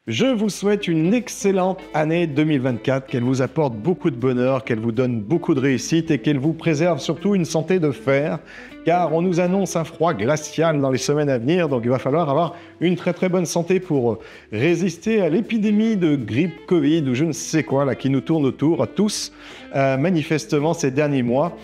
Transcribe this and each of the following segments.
Je vous souhaite une excellente année 2024, qu'elle vous apporte beaucoup de bonheur, qu'elle vous donne beaucoup de réussite et qu'elle vous préserve surtout une santé de fer, car on nous annonce un froid glacial dans les semaines à venir, donc il va falloir avoir une très bonne santé pour résister à l'épidémie de grippe, Covid ou je ne sais quoi là, qui nous tourne autour à tous, manifestement ces derniers mois.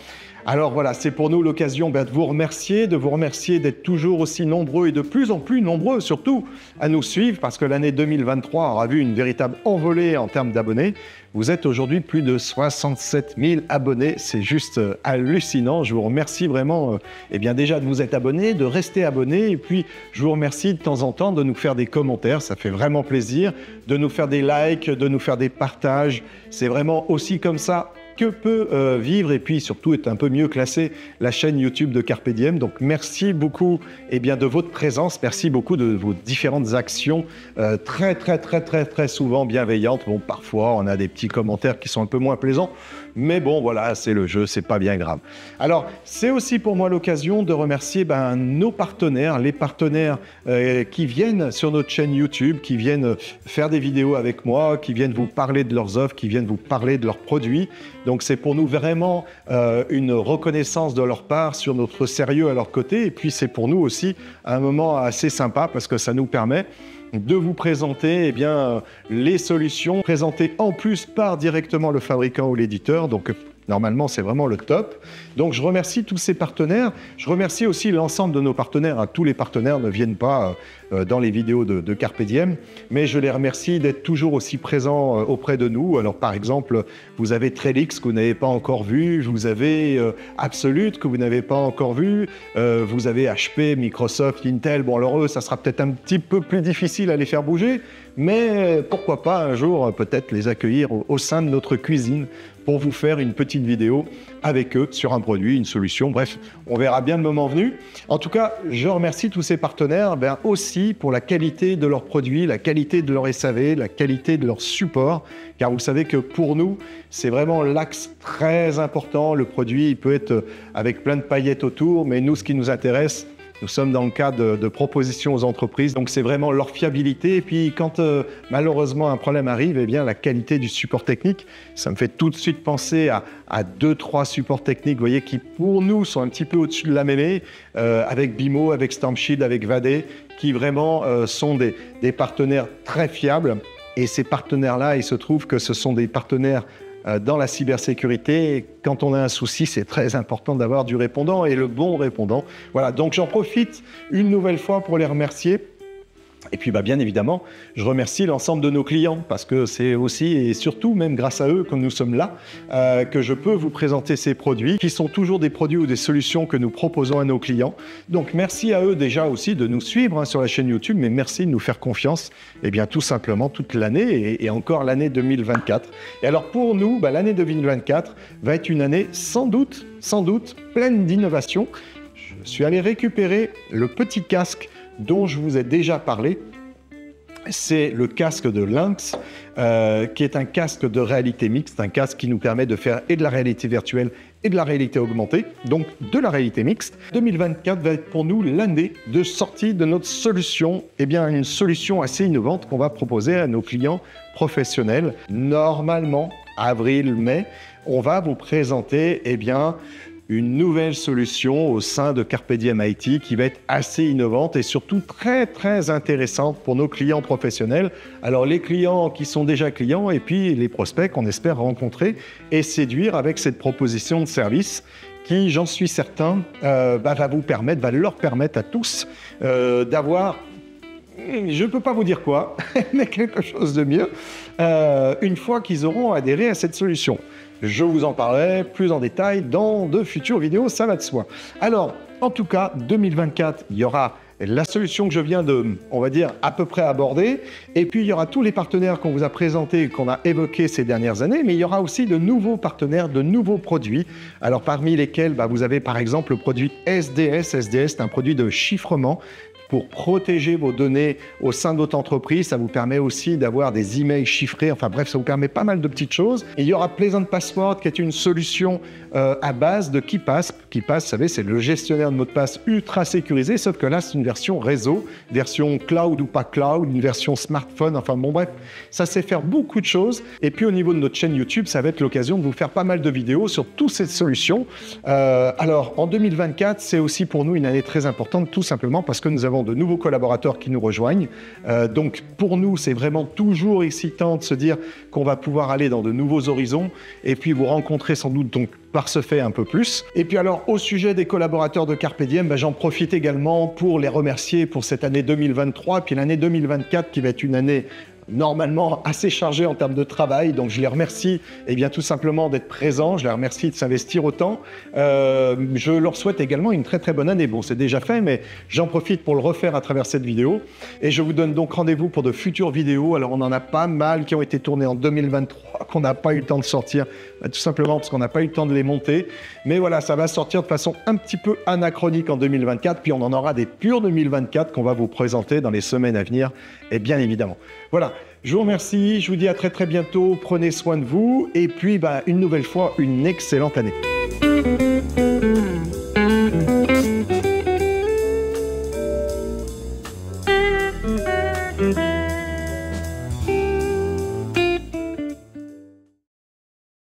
Alors voilà, c'est pour nous l'occasion de vous remercier d'être toujours aussi nombreux et de plus en plus nombreux surtout à nous suivre parce que l'année 2023 aura vu une véritable envolée en termes d'abonnés. Vous êtes aujourd'hui plus de 67 000 abonnés, c'est juste hallucinant. Je vous remercie vraiment déjà de vous être abonnés, de rester abonnés et puis je vous remercie de temps en temps de nous faire des commentaires, ça fait vraiment plaisir, de nous faire des likes, de nous faire des partages. C'est vraiment aussi comme ça que peut vivre et puis surtout être un peu mieux classé la chaîne YouTube de Carpe Diem. Donc merci beaucoup de votre présence, merci beaucoup de vos différentes actions très souvent bienveillantes. Bon, parfois on a des petits commentaires qui sont un peu moins plaisants, mais bon voilà, c'est le jeu, c'est pas bien grave. Alors c'est aussi pour moi l'occasion de remercier nos partenaires, les partenaires qui viennent sur notre chaîne YouTube, qui viennent faire des vidéos avec moi, qui viennent vous parler de leurs offres, qui viennent vous parler de leurs produits. Donc c'est pour nous vraiment une reconnaissance de leur part sur notre sérieux à leur côté. Et puis c'est pour nous aussi un moment assez sympa parce que ça nous permet de vous présenter les solutions présentées en plus par directement le fabricant ou l'éditeur. Donc normalement, c'est vraiment le top. Donc, je remercie tous ces partenaires. Je remercie aussi l'ensemble de nos partenaires. Tous les partenaires ne viennent pas dans les vidéos de Carpe Diem, mais je les remercie d'être toujours aussi présents auprès de nous. Alors, par exemple, vous avez Trellix que vous n'avez pas encore vu, vous avez Absolute que vous n'avez pas encore vu, vous avez HP, Microsoft, Intel. Bon, alors eux, ça sera peut-être un petit peu plus difficile à les faire bouger, mais pourquoi pas un jour peut-être les accueillir au sein de notre cuisine pour vous faire une petite vidéo avec eux sur un produit, une solution. Bref, on verra bien le moment venu. En tout cas, je remercie tous ces partenaires aussi pour la qualité de leurs produits, la qualité de leur SAV, la qualité de leur support, car vous savez que pour nous, c'est vraiment l'axe très important. Le produit, il peut être avec plein de paillettes autour, mais nous, ce qui nous intéresse, nous sommes dans le cadre de propositions aux entreprises, donc c'est vraiment leur fiabilité. Et puis quand malheureusement un problème arrive, la qualité du support technique, ça me fait tout de suite penser à 2-3 supports techniques, vous voyez, qui pour nous sont un petit peu au-dessus de la mêlée, avec Bimo, avec Stormshield, avec Vadé, qui vraiment sont des partenaires très fiables. Et ces partenaires-là, il se trouve que ce sont des partenaires dans la cybersécurité. Quand on a un souci, c'est très important d'avoir du répondant et le bon répondant. Voilà, donc j'en profite une nouvelle fois pour les remercier. Et puis bien évidemment, je remercie l'ensemble de nos clients parce que c'est aussi et surtout même grâce à eux, comme nous sommes là, que je peux vous présenter ces produits qui sont toujours des produits ou des solutions que nous proposons à nos clients. Donc merci à eux déjà aussi de nous suivre sur la chaîne YouTube, mais merci de nous faire confiance tout simplement toute l'année et encore l'année 2024. Et alors pour nous, l'année 2024 va être une année sans doute pleine d'innovations. Je suis allé récupérer le petit casque dont je vous ai déjà parlé. C'est le casque de Lynx, qui est un casque de réalité mixte, un casque qui nous permet de faire et de la réalité virtuelle et de la réalité augmentée, donc de la réalité mixte. 2024 va être pour nous l'année de sortie de notre solution, une solution assez innovante qu'on va proposer à nos clients professionnels. Normalement, avril-mai, on va vous présenter une nouvelle solution au sein de Carpe Diem IT qui va être assez innovante et surtout très intéressante pour nos clients professionnels. Alors les clients qui sont déjà clients et puis les prospects qu'on espère rencontrer et séduire avec cette proposition de service qui, j'en suis certain, va leur permettre à tous d'avoir, je ne peux pas vous dire quoi, mais quelque chose de mieux, une fois qu'ils auront adhéré à cette solution. Je vous en parlerai plus en détail dans de futures vidéos, ça va de soi. Alors, en tout cas, 2024, il y aura la solution que je viens de, à peu près aborder. Et puis, il y aura tous les partenaires qu'on vous a présentés, qu'on a évoqués ces dernières années. Mais il y aura aussi de nouveaux partenaires, de nouveaux produits. Alors, parmi lesquels, vous avez par exemple le produit SDS. SDS, c'est un produit de chiffrement pour protéger vos données au sein de votre entreprise. Ça vous permet aussi d'avoir des emails chiffrés. Enfin bref, ça vous permet pas mal de petites choses. Et il y aura Pleasant Password qui est une solution à base de KeePass. KeePass, vous savez, c'est le gestionnaire de mots de passe ultra sécurisé, sauf que là, c'est une version réseau, version cloud ou pas cloud, une version smartphone. Enfin bon bref, ça sait faire beaucoup de choses. Et puis au niveau de notre chaîne YouTube, ça va être l'occasion de vous faire pas mal de vidéos sur toutes ces solutions. Alors en 2024, c'est aussi pour nous une année très importante, tout simplement parce que nous avons de nouveaux collaborateurs qui nous rejoignent. Donc pour nous, c'est vraiment toujours excitant de se dire qu'on va pouvoir aller dans de nouveaux horizons et puis vous rencontrer sans doute donc par ce fait un peu plus. Et puis alors au sujet des collaborateurs de Carpe Diem, j'en profite également pour les remercier pour cette année 2023, puis l'année 2024 qui va être une année normalement assez chargé en termes de travail, donc je les remercie tout simplement d'être présents, je les remercie de s'investir autant. Je leur souhaite également une très très bonne année. Bon, c'est déjà fait, mais j'en profite pour le refaire à travers cette vidéo. Et je vous donne donc rendez-vous pour de futures vidéos. Alors on en a pas mal qui ont été tournées en 2023, qu'on n'a pas eu le temps de sortir, tout simplement parce qu'on n'a pas eu le temps de les monter. Mais voilà, ça va sortir de façon un petit peu anachronique en 2024, puis on en aura des purs 2024 qu'on va vous présenter dans les semaines à venir, et bien évidemment. Voilà, je vous remercie, je vous dis à très très bientôt, prenez soin de vous, et puis une nouvelle fois, une excellente année.